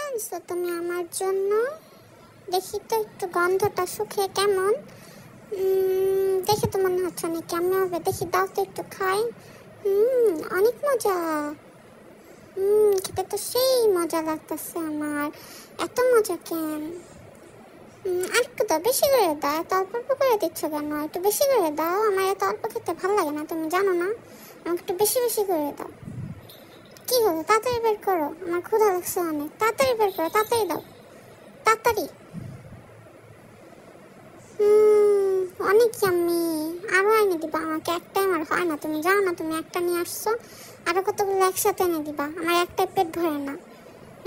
আনছো তুমি আমার জন্য? দেখি তো একটু গন্ধটা শুকে কেমন। দেখে তো মনে হচ্ছে অনেক কেমন হবে, দেখি দাও তো একটু খাই। অনেক মজা। খেতে তো সেই মজা লাগতেছে আমার। এত মজা কেন? আর একটু দাও, বেশি করে দাও। এত অল্প অল্প করে দিচ্ছ কেন? একটু বেশি করে দাও, আমার এত অল্প খেতে ভালো লাগে না, তুমি জানো না। আমাকে একটু বেশি বেশি করে দাও। কি হলো, তাড়াতাড়ি বের করো, আমার ক্ষুধা লাগছে অনেক। তাড়াতাড়ি বের করো, তাড়াতাড়ি দাও, তাড়াতাড়ি। অনেক ইয়াম্মি। আরো এনে দিবা আমাকে, একটাই আমার হয় না, তুমি জানো না। তুমি একটা নিয়ে আসছো, আরো কতগুলো একসাথে এনে দিবা, আমার একটাই পেট ভরে না।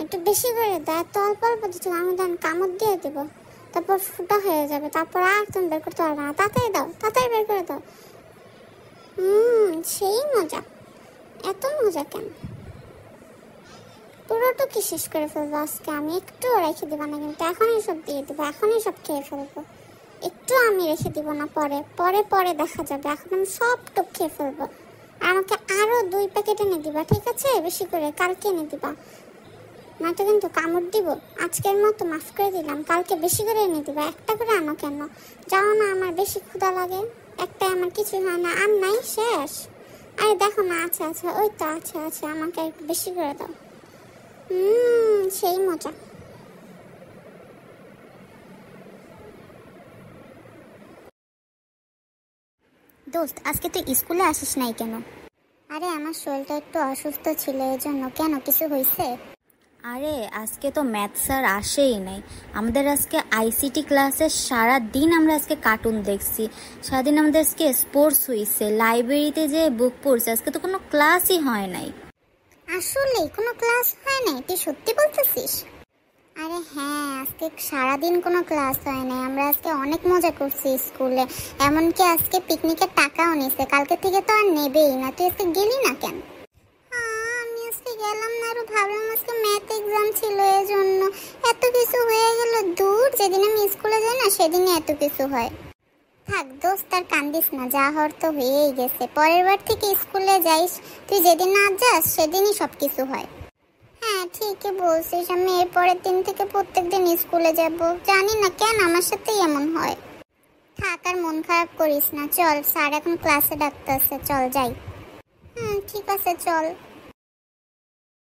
একটু বেশি করে দাও, এত অল্প অল্প দিচ্ছ, আমি তখন কামড় দিয়ে দেবো, তারপর ফুটা হয়ে যাবে, তারপর আর তুমি বের করতে পারবে না। তাড়াতাড়ি দাও, তাড়াতাড়ি বের করে দাও। সেই মজা। এত মজা কেন? পুরোটুকু শেষ করে ফেলবো আজকে আমি, একটুও রেখে দিবা না কিন্তু। এখনই সব দিয়ে দেবো, এখনই সব খেয়ে ফেলবো। একটু আমি রেখে দিব না, পরে পরে পরে দেখা যাবে। এখন আমি সব টুক খেয়ে ফেলবো। আর আমাকে আরো 2 প্যাকেট এনে দিবা, ঠিক আছে? বেশি করে কালকে এনে দিবা, নয়তো কিন্তু কামড় দিব। আজকের মতো মাফ করে দিলাম, কালকে বেশি করে এনে দিবা। একটা করে আনো কেন? যাও না, আমার বেশি ক্ষুধা লাগে। একটাই আমার কিছু হয় না, আর নাই, শেষ। আরে দেখো না, আছে আছে, ওই তো আছে আছে, আমাকে একটু বেশি করে দাও। সেই মজা। দোস্ত, আজকে তুই স্কুলে আসিস নাই কেন? আরে আমার শরীরটা একটু অসুস্থ ছিল, এই জন্য। কেন, কিছু হয়েছে? আরে আজকে তো ম্যাথ স্যার আসেই নাই। আমাদের আজকে আইসিটি ক্লাসে সারা দিন আমরা আজকে কার্টুন দেখছি, সারাদিন আমাদের আজকে স্পোর্টস হয়েছে, লাইব্রেরিতে যে বুক পড়ছে, আজকে তো কোনো ক্লাসই হয় নাই। আসলে কোনো ক্লাস হয় নাই? তুই সত্যি বলতেছিস? আরে হ্যাঁ, আজকে সারাদিন কোনো ক্লাস হয় নাই। আমরা আজকে অনেক মজা করছি স্কুলে, এমনকি আজকে পিকনিকের টাকাও নিছে। কালকে থেকে তো আর নেবেই না। তুই আজকে গেলি না কেন? আমি আজকে গেলাম না, আরো ভাবলাম আজকে ম্যাথ এক্সাম ছিল, এজন্য এত কিছু হয়ে গেল। দূর, যেদিন আমি স্কুলে যাই না সেদিনই এত কিছু হয়। থাক দোস্ত, আর কান্দিস না, যা হওয়ার তো হয়েই গেছে। পরের বার থেকে স্কুলে যাইস, তুই যেদিন না যাস সেদিনই সব কিছু হয়। হ্যাঁ ঠিকই বলছিস, আমি এরপরের দিন থেকে প্রত্যেকদিন স্কুলে যাব। জানি না কেন আমার সাথেই এমন হয়। থাক, আর মন খারাপ করিস না, চল, স্যার এখন ক্লাসে ডাকতেছে, চল যাই। ঠিক আছে, চল।